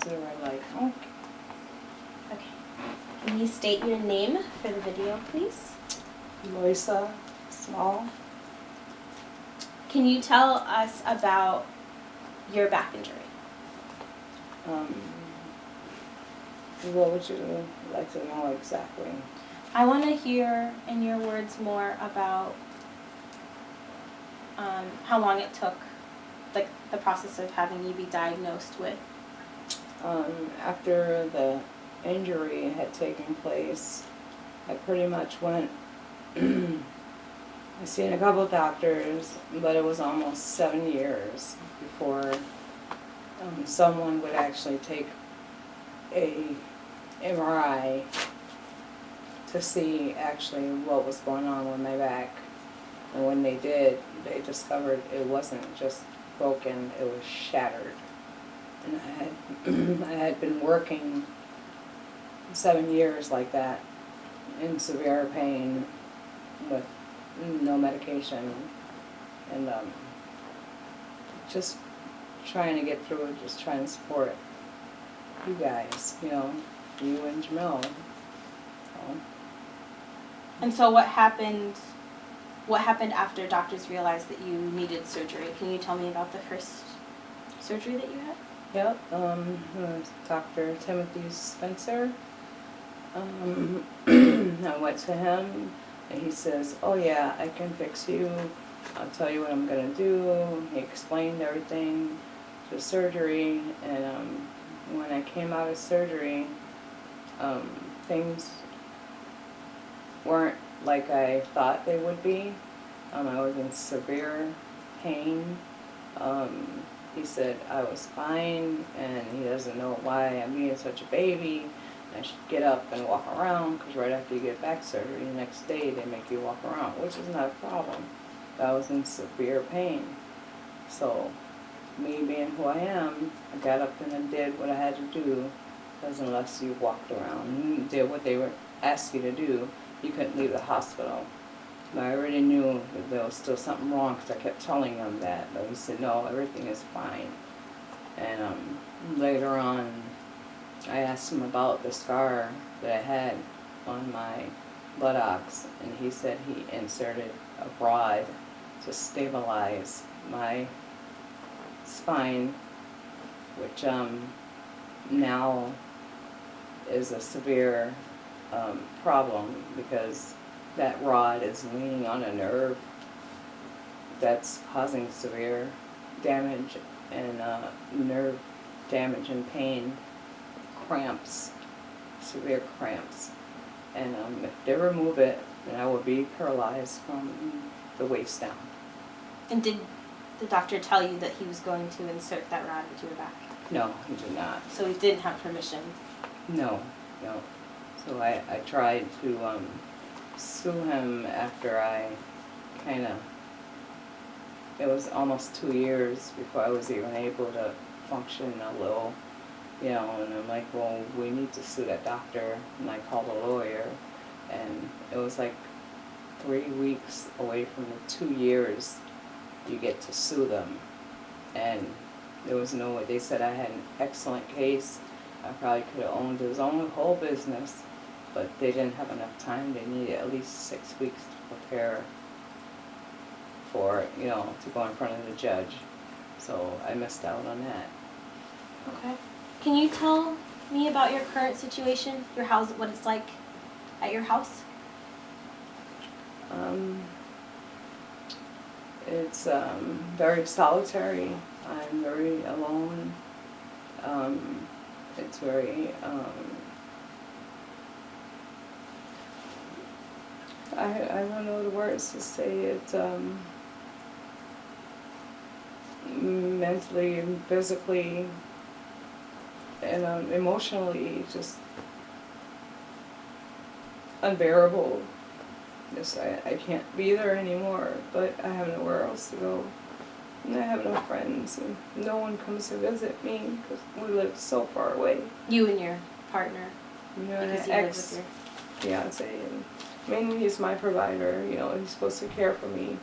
to the red light. Oh. Okay. Can you state your name for the video, please? Lisa Small. Can you tell us about your back injury? What would you like to know exactly? I want to hear, in your words, more about how long it took, like the process of having you be diagnosed with. After the injury had taken place, I pretty much went, I seen a couple of doctors, but it was almost 7 years before someone would actually take a MRI to see actually what was going on with my back. And when they did, they discovered it wasn't just broken, it was shattered. And I had been working 7 years like that in severe pain with no medication, and just trying to get through it, just trying to support you guys, you know, you and Jamil. And so what happened after doctors realized that you needed surgery? Can you tell me about the first surgery that you had? Yep, Dr. Timothy Spencer. I went to him and he says, oh yeah, I can fix you. I'll tell you what I'm going to do. He explained everything, the surgery, and when I came out of surgery, things weren't like I thought they would be. I was in severe pain. He said I was fine, and he doesn't know why I'm being such a baby. I should get up and walk around, because right after you get back surgery, the next day they make you walk around, which is not a problem. But I was in severe pain. So, me being who I am, I got up and I did what I had to do, because unless you walked around and did what they were asked you to do, you couldn't leave the hospital. But I already knew that there was still something wrong, because I kept telling him that. But he said, no, everything is fine. And later on, I asked him about the scar that I had on my buttocks, and he said he inserted a rod to stabilize my spine, which now is a severe problem, because that rod is leaning on a nerve that's causing severe damage and nerve damage and pain, cramps, severe cramps. And if they remove it, then I will be paralyzed from the waist down. And did the doctor tell you that he was going to insert that rod into your back? No, he did not. So he didn't have permission? No. So I tried to sue him after I it was almost 2 years before I was even able to function a little, and I'm like, well, we need to sue that doctor, and I called a lawyer, and it was like 3 weeks away from the 2 years you get to sue them, and there was no way. They said I had an excellent case. I probably could have owned his own whole business, but they didn't have enough time. They needed at least 6 weeks to prepare for, to go in front of the judge. So I missed out on that. Okay. Can you tell me about your current situation, your house, what it's like at your house? It's very solitary. I'm very alone. It's very, I don't know the words to say it, mentally and physically and emotionally just unbearable. Just I can't be there anymore, but I have nowhere else to go. And I have no friends, and no one comes to visit me because we live so far away. You and your partner? And Because an you live with your ex-fiance, and mainly he's my provider. He's supposed to care for me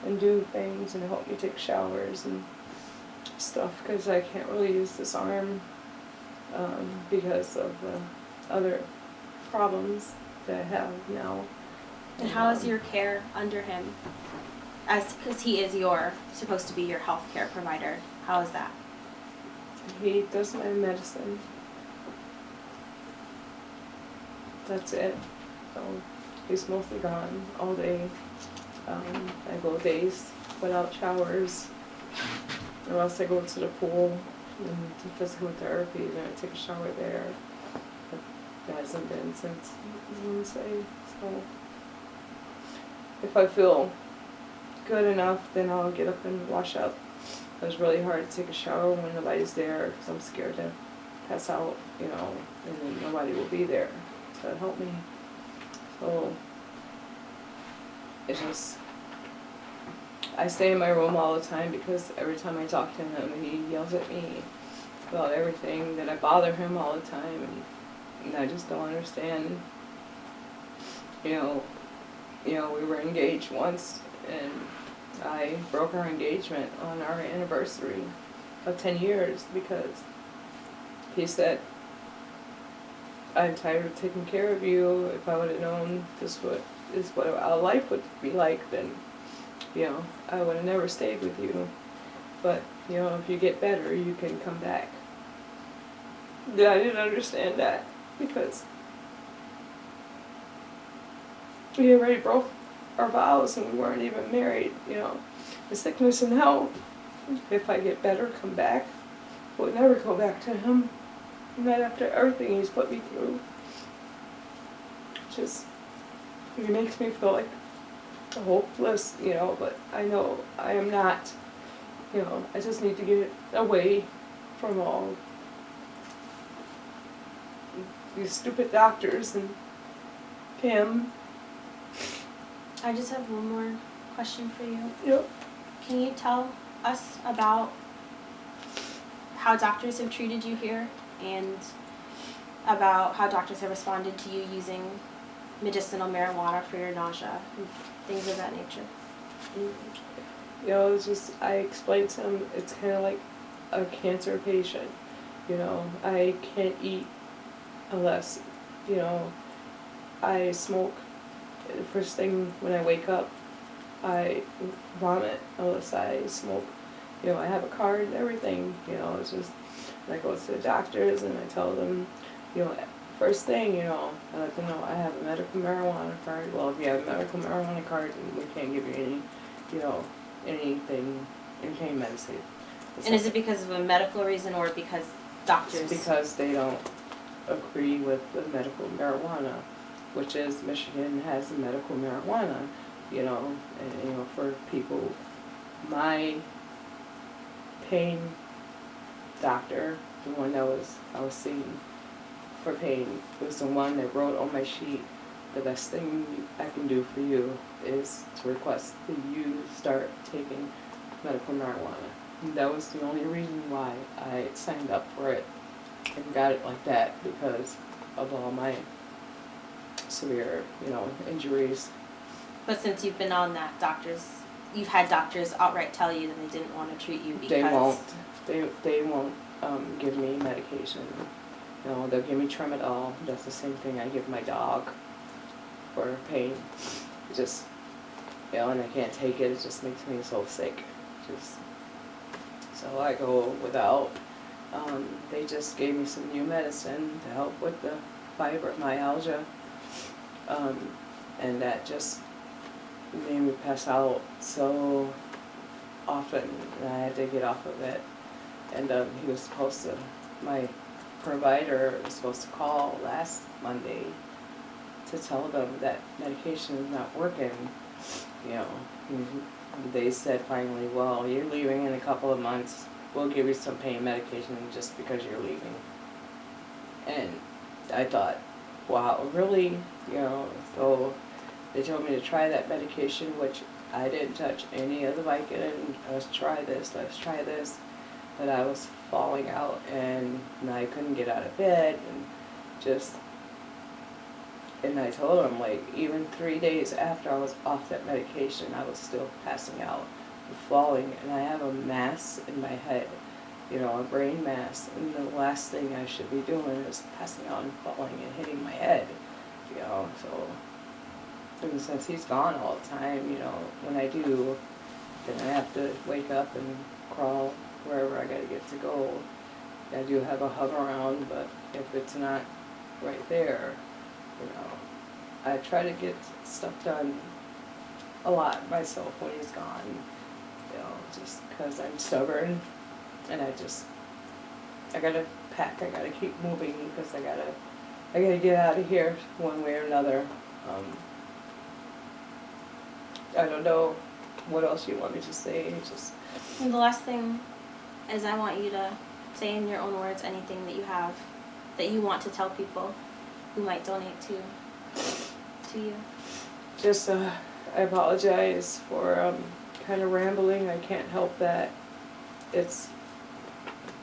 and do things and help me take showers and stuff, because I can't really use this arm because of the other problems that I have now. And how is your care under him? Because he is supposed to be your health care provider. How is that? He does my medicine. That's it. So he's mostly gone all day. I go days without showers, unless I go to the pool and to physical therapy, then I take a shower there. But that hasn't been since Wednesday. So if I feel good enough, then I'll get up and wash up. It was really hard to take a shower when nobody's there because I'm scared to pass out, and then nobody will be there to help me. So it's just, I stay in my room all the time because every time I talk to him, he yells at me about everything, that I bother him all the time, and I just don't understand. We were engaged once, and I broke our engagement on our anniversary of 10 years because he said, I'm tired of taking care of you. If I would have known this is what our life would be like, then, I would have never stayed with you. But, if you get better, you can come back. Yeah, I didn't understand that because we already broke our vows and we weren't even married, The sickness and health, if I get better, come back. We'll never go back to him. Not after everything he's put me through. It makes me feel like hopeless, but I know I am not. I just need to get away from all these stupid doctors and him. I just have one more question for you. Yep. Can you tell us about how doctors have treated you here and about how doctors have responded to you using medicinal marijuana for your nausea and things of that nature? It's just, I explained to him, it's kind of like a cancer patient. I can't eat unless, I smoke. The first thing when I wake up, I vomit unless I smoke. I have a card and everything. It's just, I go to the doctors and I tell them, first thing, I let them know I have a medical marijuana card. Well, if you have a medical marijuana card, then we can't give you any, any pain medicine. And is it because of a medical reason or because doctors? It's because they don't agree with the medical marijuana, which is Michigan has a medical marijuana, and for people, my pain doctor, the one that I was seeing for pain, was the one that wrote on my sheet, the best thing I can do for you is to request that you start taking medical marijuana. And that was the only reason why I signed up for it and got it like that, because of all my severe, injuries. But since you've been on that, you've had doctors outright tell you that they didn't want to treat you because... They won't give me medication. They'll give me Tramadol. That's the same thing I give my dog for pain. It just, and I can't take it. It just makes me so sick. So I go without. They just gave me some new medicine to help with the fibromyalgia. And that just made me pass out so often, and I had to get off of it. And my provider was supposed to call last Monday to tell them that medication is not working. They said finally, well, you're leaving in a couple of months. We'll give you some pain medication just because you're leaving. And I thought, wow, really? So they told me to try that medication, which I didn't touch any of the Vicodin. Let's try this. But I was falling out and I couldn't get out of bed and I told them, even 3 days after I was off that medication, I was still passing out and falling, and I have a mass in my head you know, a brain mass, and the last thing I should be doing is passing out and falling and hitting my head, you know, so. And since he's gone all the time, you know, when I do, then I have to wake up and crawl wherever I gotta get to go. I do have a hub around, but if it's not right there, you know, I try to get stuff done a lot myself when he's gone, you know, just because I'm stubborn, and I gotta pack, I gotta keep moving, because I gotta get out of here one way or another. I don't know what else you want me to say, just. And the last thing is I want you to say in your own words anything that you have that you want to tell people who might donate to you. Just, I apologize for kind of rambling. I can't help that. It's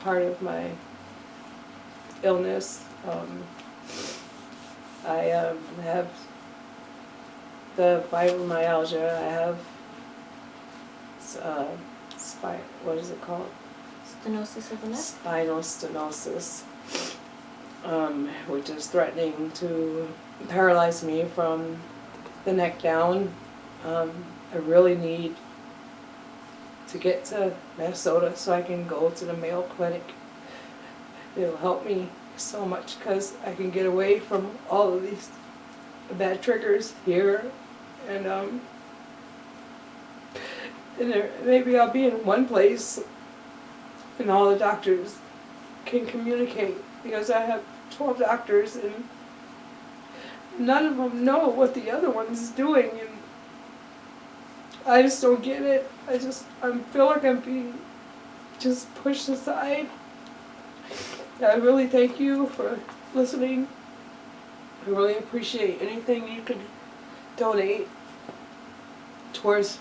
part of my illness. I have the fibromyalgia. I have what is it called? Stenosis of the neck? Spinal stenosis, which is threatening to paralyze me from the neck down. I really need to get to Minnesota so I can go to the Mayo Clinic. It'll help me so much because I can get away from all of these bad triggers here, and maybe I'll be in one place and all the doctors can communicate, because I have 12 doctors and none of them know what the other one's doing, and I just don't get it. I feel like I'm being just pushed aside. I really thank you for listening. I really appreciate anything you could donate towards